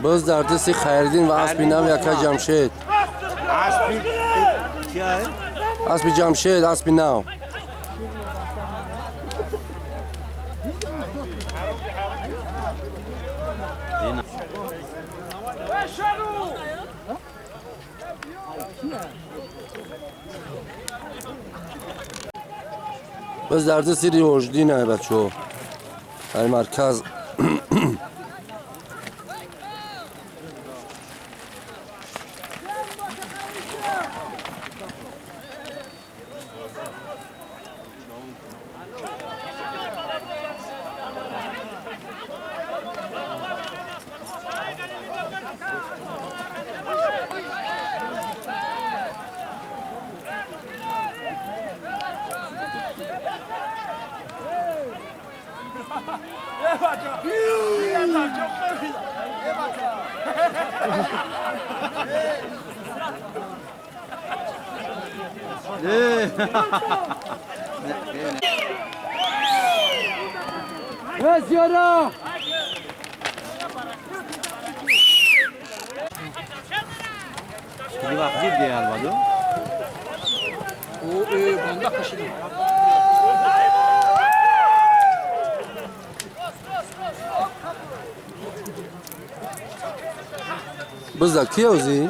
باز در دست خیردین و اسب نو یکا جمشید. اسب کیا ہے؟ اسب جمشید، اسب نو. باز در دست ریوژدینه بچه ها. در مرکز زیارا خیلی وقت جیب دیگه البادو او بانده کشیدم باز در کی اوزی؟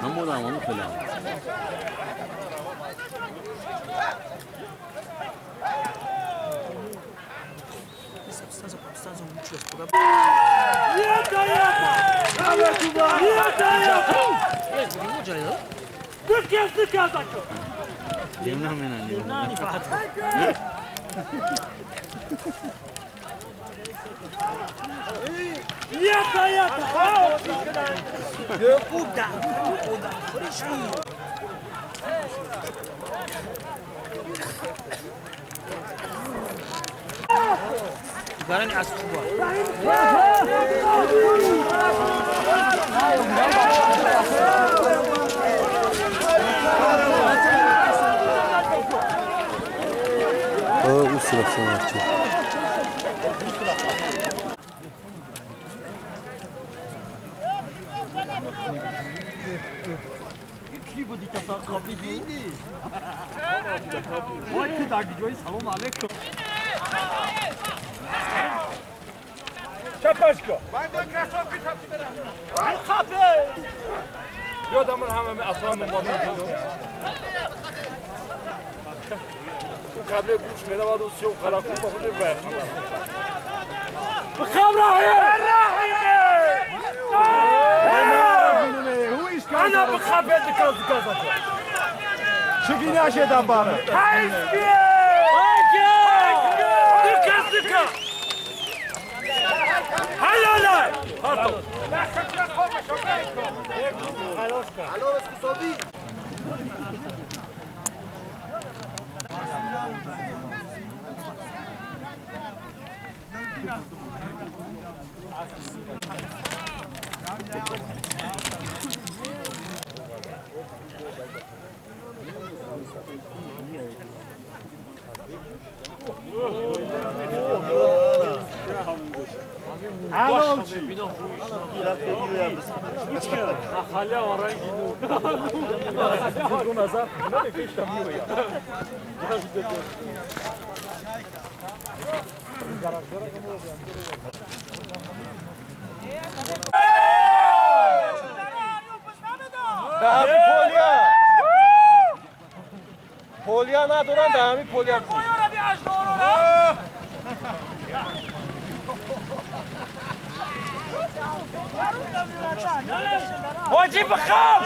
من بودم اونو خیلی برای از خوبا او سرخ سنارچه کی بودی که قبلی دیدی وای که داگی جوی سلام علیکم چپش کن من کسا پیتم برم خفه یادم همه اصلا ممانی کنم قبل گوش میده بعد اون سیو خلاقی با خود برخم بخم انا بخم بید کازا چگی نشدم بارم حیثیه دکا حلاله هاتو الو اسکوسوبی الان چی؟ خاله آرنگی دو نظر نه کشتم میویا دهمی پولیا ندارن دهمی پولیا واجی بخواب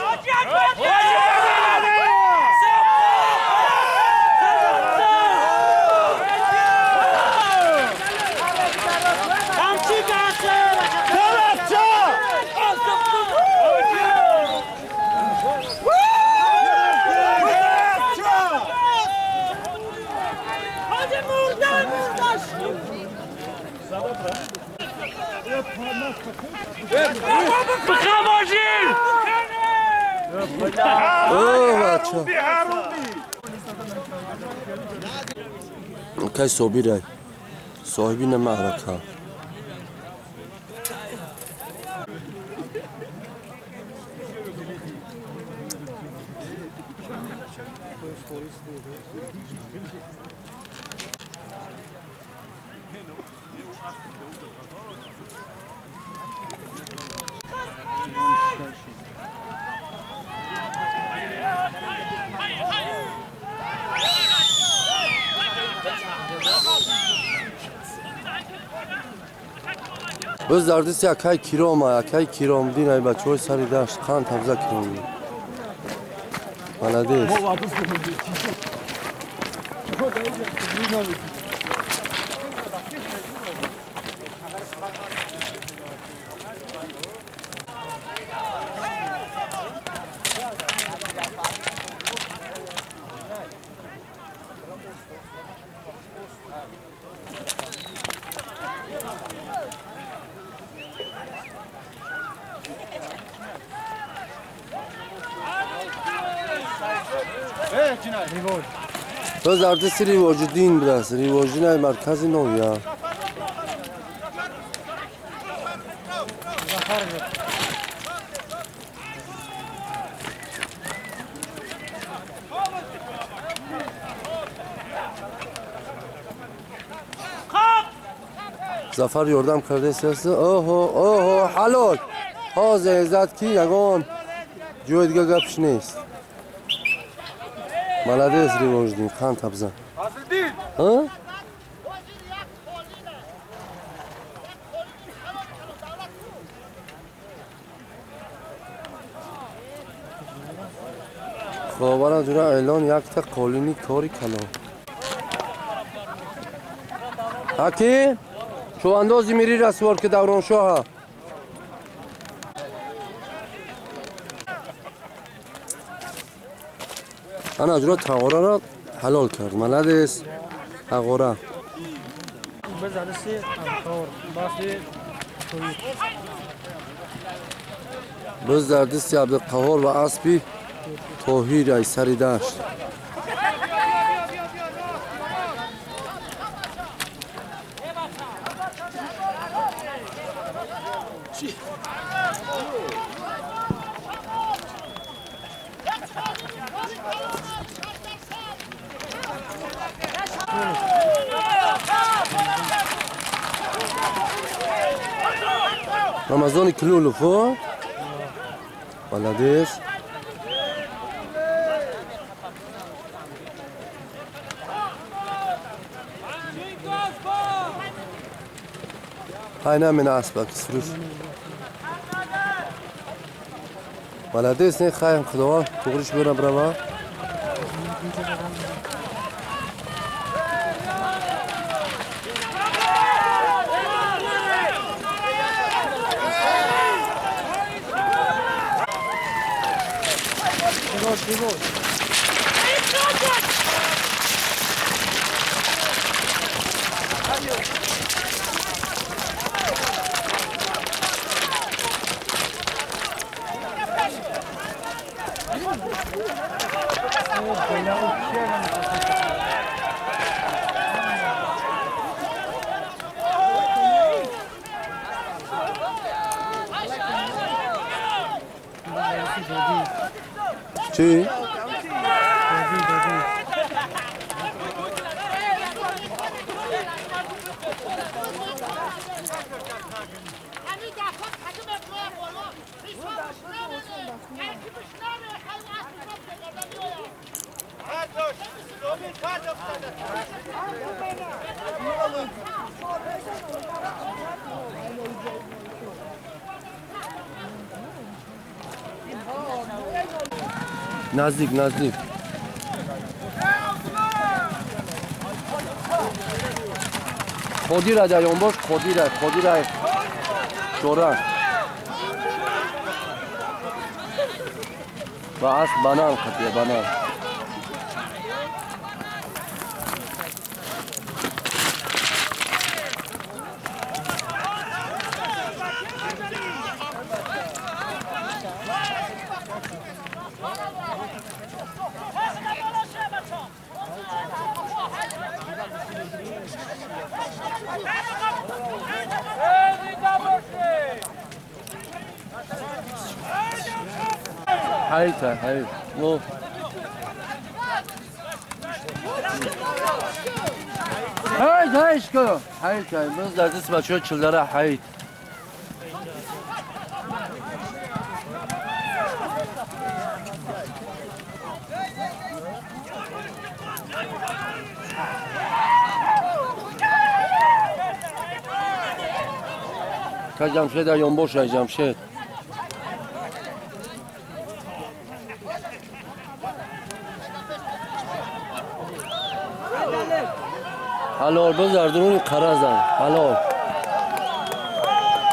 اوه بچه که صابیره صاحبین معرکه بس دردست یکی کیرام دین ای بچه های سری داشت خان تبزه کیرام دین ملدیست بس دردست ریواج دین برس ریواج دین ای مرکز نویا زفر یاردم کرده سیاسه اوه حلال حاضر عزت کی یگان جوی دیگه گپش نیست ملدیست ریواج دین خان تبزن ها؟ خبر جورا اعلان یک تا قالینی کاری کلام حکی شو اندازی میری رسوار که دوران شاه انا جورا تغاره را حلال کرد ملدیست تغاره بز در دستی عبدالقهار و اسبی توهیر ای سری داشت رمضان کلولو فو ملدیست های نمین اسبک سروش ملدیست نه خواهیم خداوند تغریش برم برم چی؟ نزدیک خودی را جایان باش خودی را شورا و اسب بنام خطیه بنام حیط حیط او حیط حیط که حیط حیط باز در دست بچه ها چلدره حیط که جمشید ایام باشه جمشید حلال بذار درونی قرازن حلال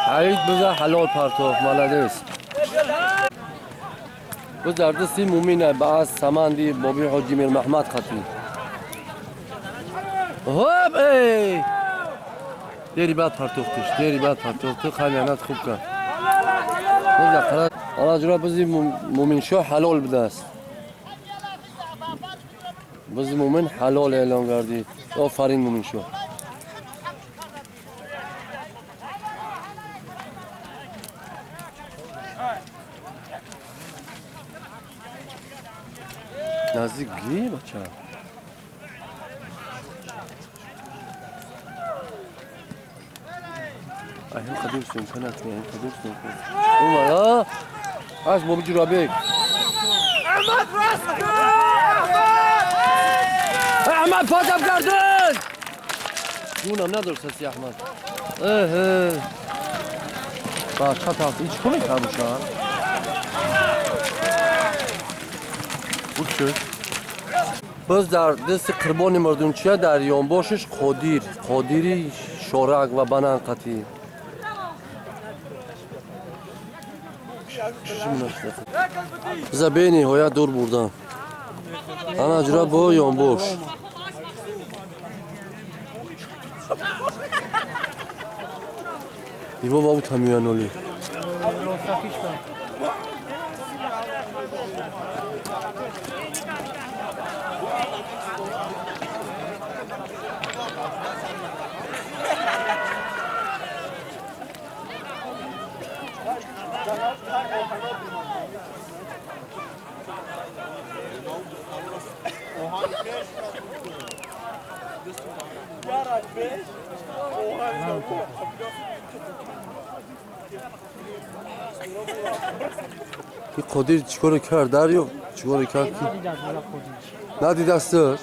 حیط بذار حلال پرتوف ملدیس بذار دستی مومینه بعض سمندی بابی حاجی میر محمد خطی هوب ای دیری بعد پرتوفتش دیری بعد پرتوفت خیلیانت خوب کن بذار قراز حالا جرا بذی مومین شو حلال بدست بذی مومن حلال اعلان کردی آفرین مومن شو نزدیک گی بچه این قدیم سون کنت این قدیم سون کنت اومد ها از بابی جرابیک احمد فاطم کردن جونم ندار سسی احمد باش خطا هیچ کنی کاموش ها بود شد باز در دست قربان مردم چیه در یان باشش قادیری شورک و بنان قطی زبینی هویا دور بردن انا اجرا با یان باش ایوا بابو تمیانولی این قدیر چیکار کرد دریو چیکار کرد کی ندید استر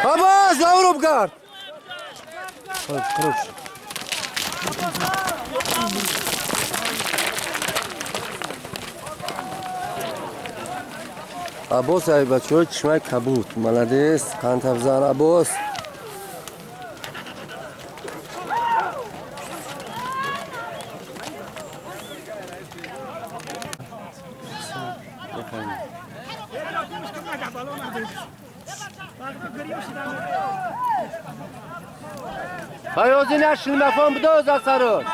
Abbas, yavrum kar. Kırık. Abbas ای بچه‌ها چشمه کبوت ملدیس قند افزان عباس Hayozin yaşlı mefon bu da özel sarı.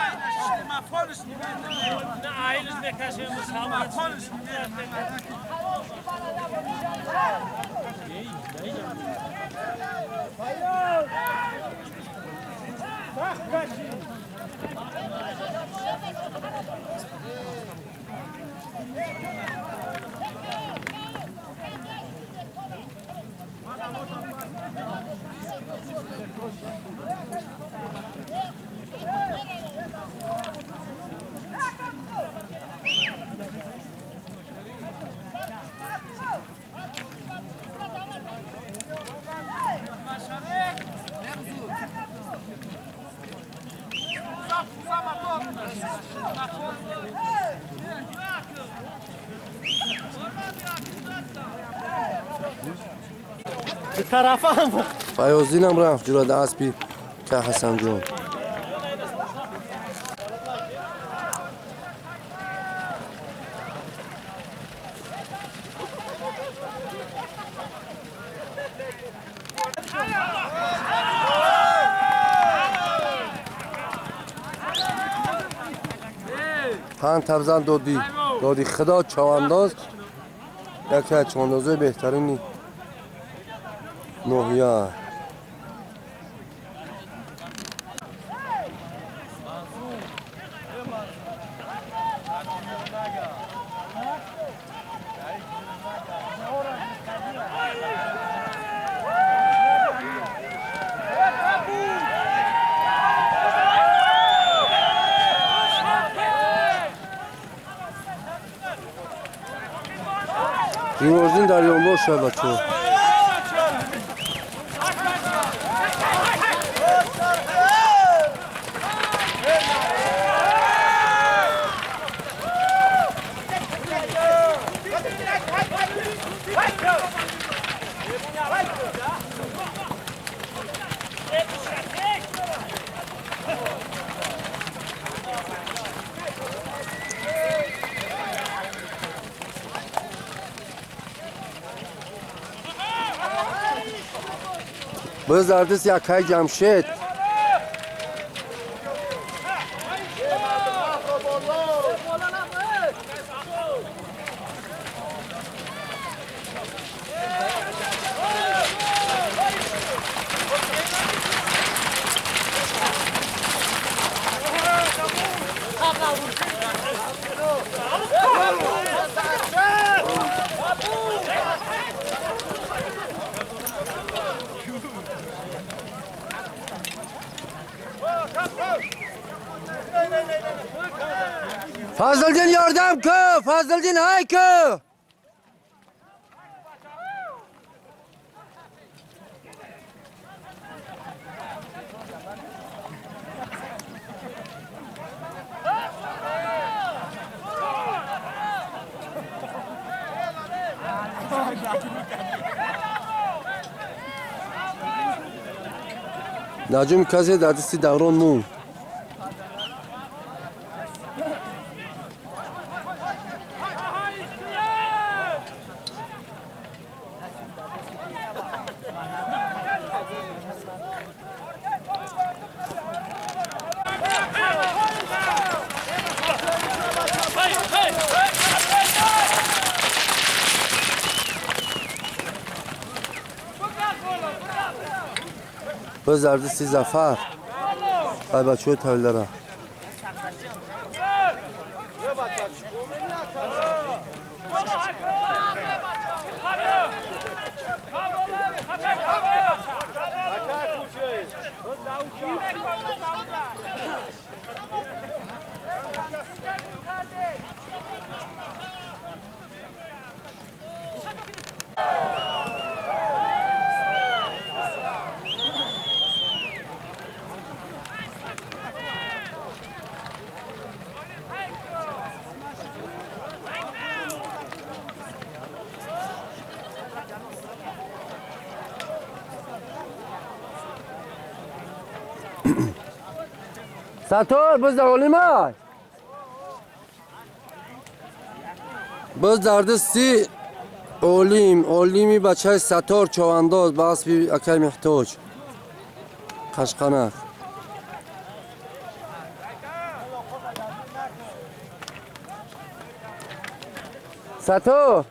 به طرف هم فیازین هم رفت جراد اسبی که حسن جون پنج تبزن دادی خدا چوانداز یکی از چواندازهای بهترینی نوحیه ریموزین در یانبار شد بچه بزردست یکای جمشید فضل یاردم که فضل های که نجوم کسی در دستی دوران مون بزرد سی زفر ای بچه های تاویلدارم ستار بز دوالی مای بز دردستی اولیمی بچه ستار چوانداز باس بی اکی محتاج خشقنک ستار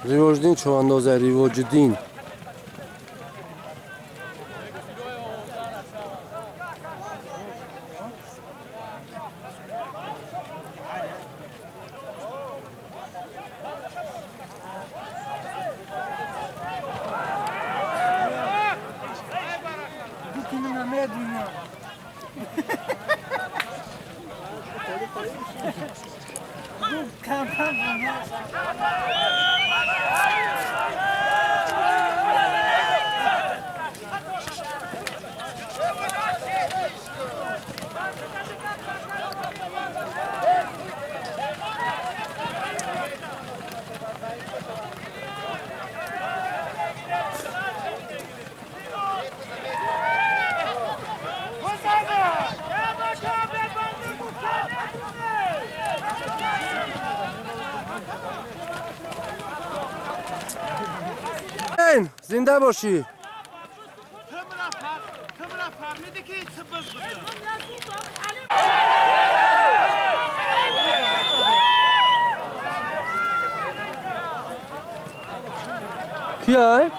Rivojdin çoğandozay Rivojdin. زنده باشی. کیه؟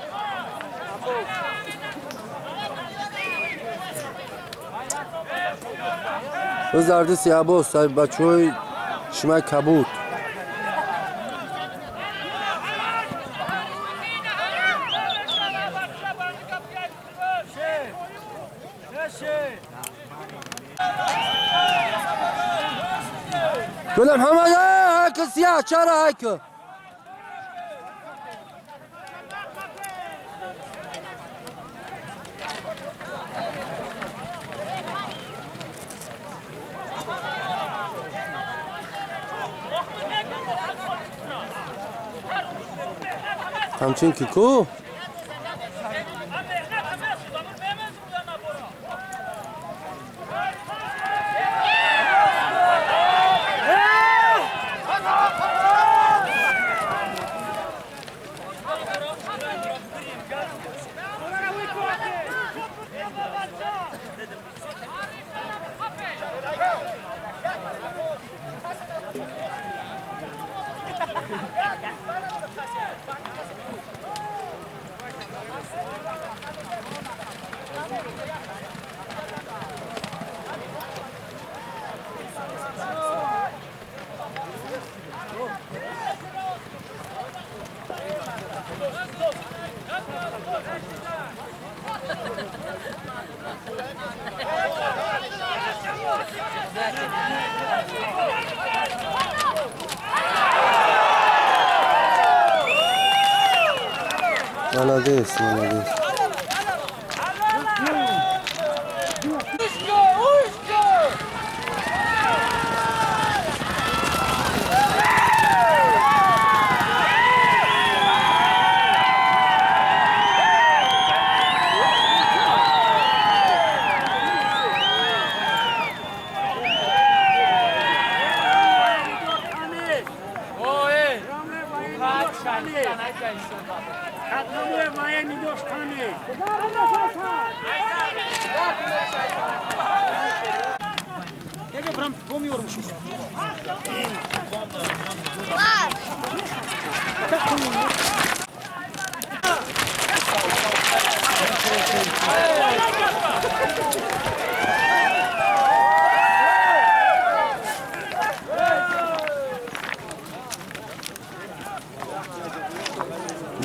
بزرده سیابو صاحب بچوی شما کبود. گلم همه هک سیاه چرا هک همچین که کو молодец, молодец.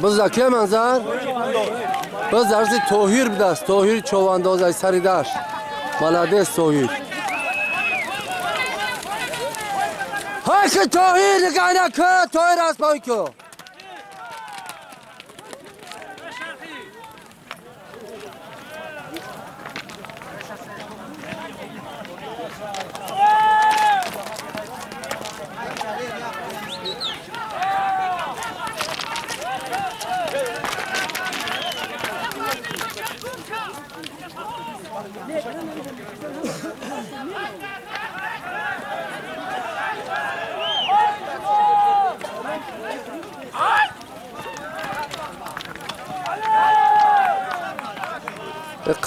بزا که منظر؟ بزا ارزی توهیر بدست توهیر چوانداز ای سری داشت ملادست توهیر های که توهیر نگه نکه توهیر از پای که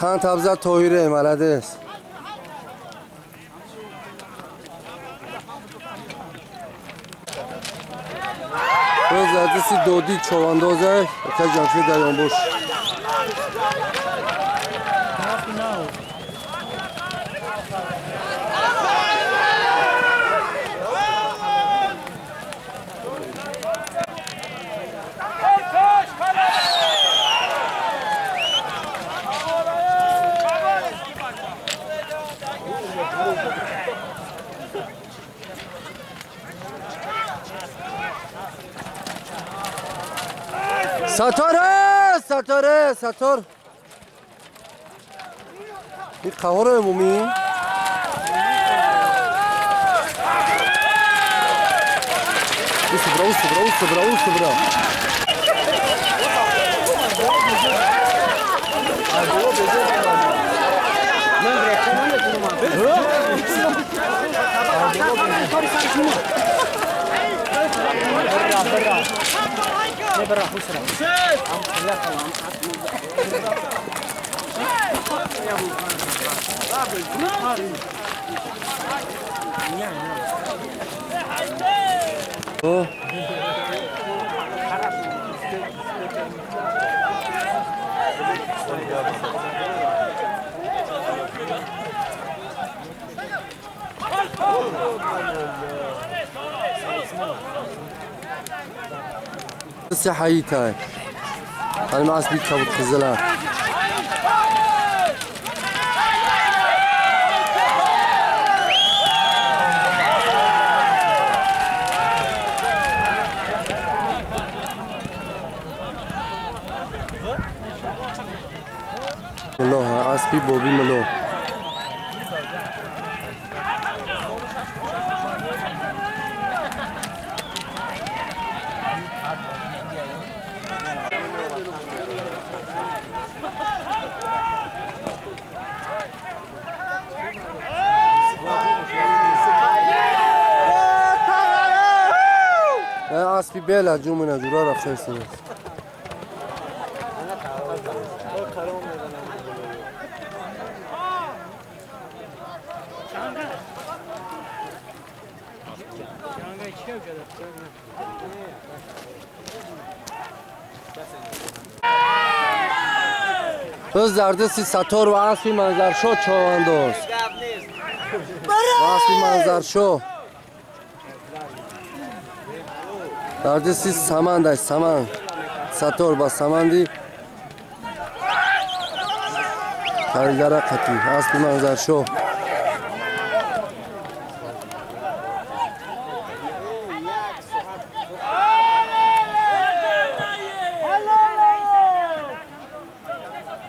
قند ابزار توهیره ملادست باز دردسی دودی چواندازه که جمشید دیان باش ستاره این قوار عمومی استبرا بس حيتها انا ما اسبيك كبت خزلات والله اسبي بوبي ملو اسبي بيلا جومنا جرارة خير سنة بس دردستی ستار و اسبی منظر شو چوانداز و اسبی منظر شو دردستی سمن داشت سمن ستار با سمندی خریداره قطعی اسبی منظر شو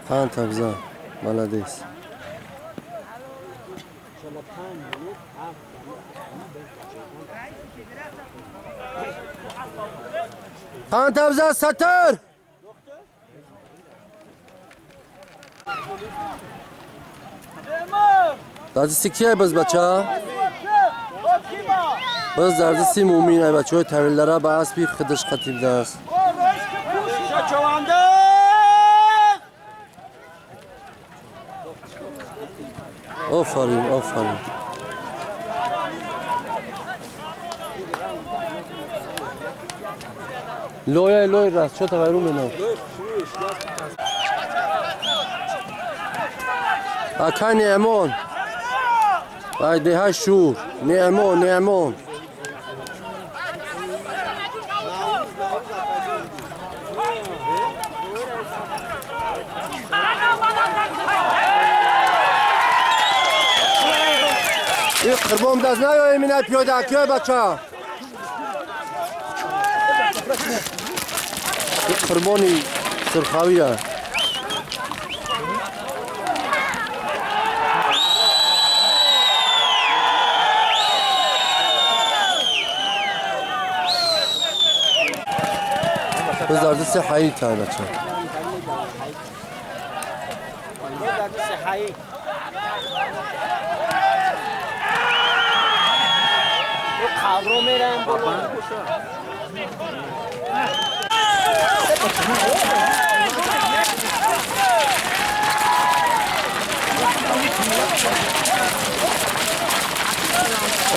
پنج تبزن ملدیس پنج تبزن ستر دردستی کیه بز بچه ها؟ بز دردستی مومینه بچه های تویلدره به اسبی خدش قطیب دست آفرین لوی راست چه تغییرون بینم اکا نعمون بایده ها شور نعمون این قربان دست نیایی مینه پیاده که بچه این قربانی سرخاویه بس دردستی حیی تا بچه خبرو میرم بابا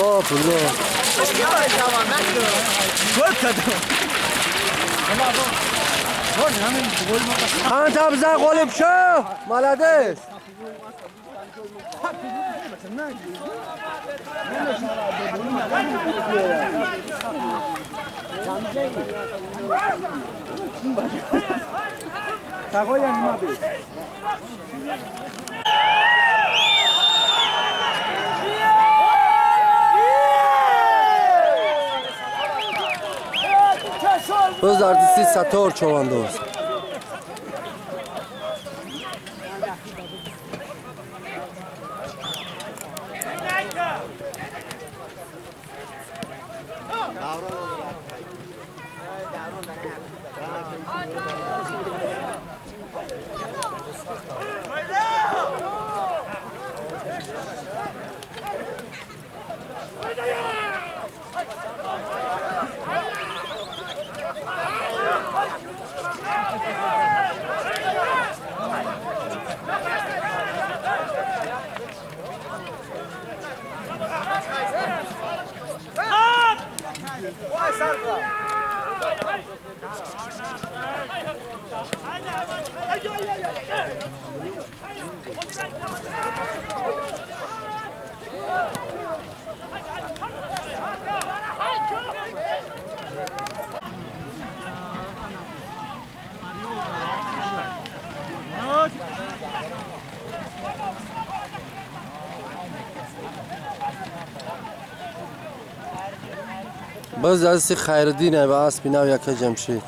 آه بله خانت بزن قلب شو مالدش Öz artisti Sator Çovandoz. باز از خیردینه و اسبی نو یک جمشید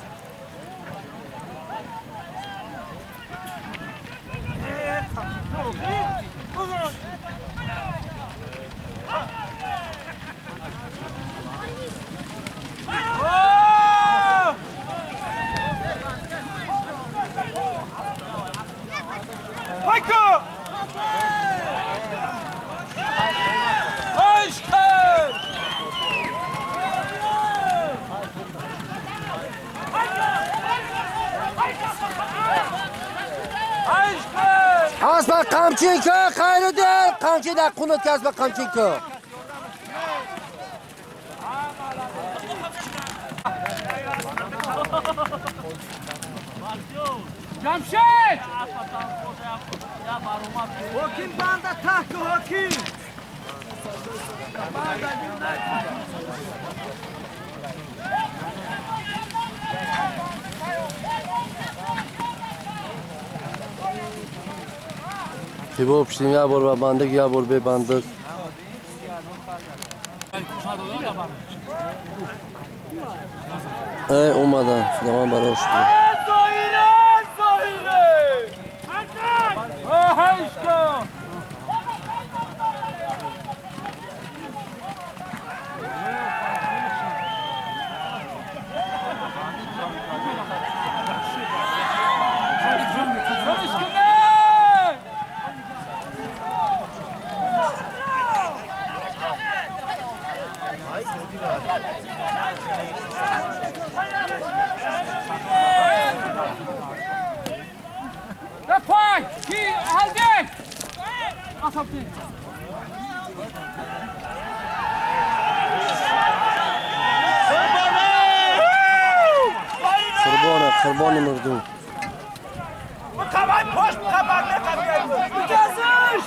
اسب قمچین که خیردین قمچین در قنوت که اسب قمچین که جمشید حکیم بنده تحت حکیم که با پشتیم یه بار ببندک یه بار ببندک اومدن فیلمان براش بود Rapaz, que alguém! قربان مردم Kavay poş kabar ne kapıyor? Gazış!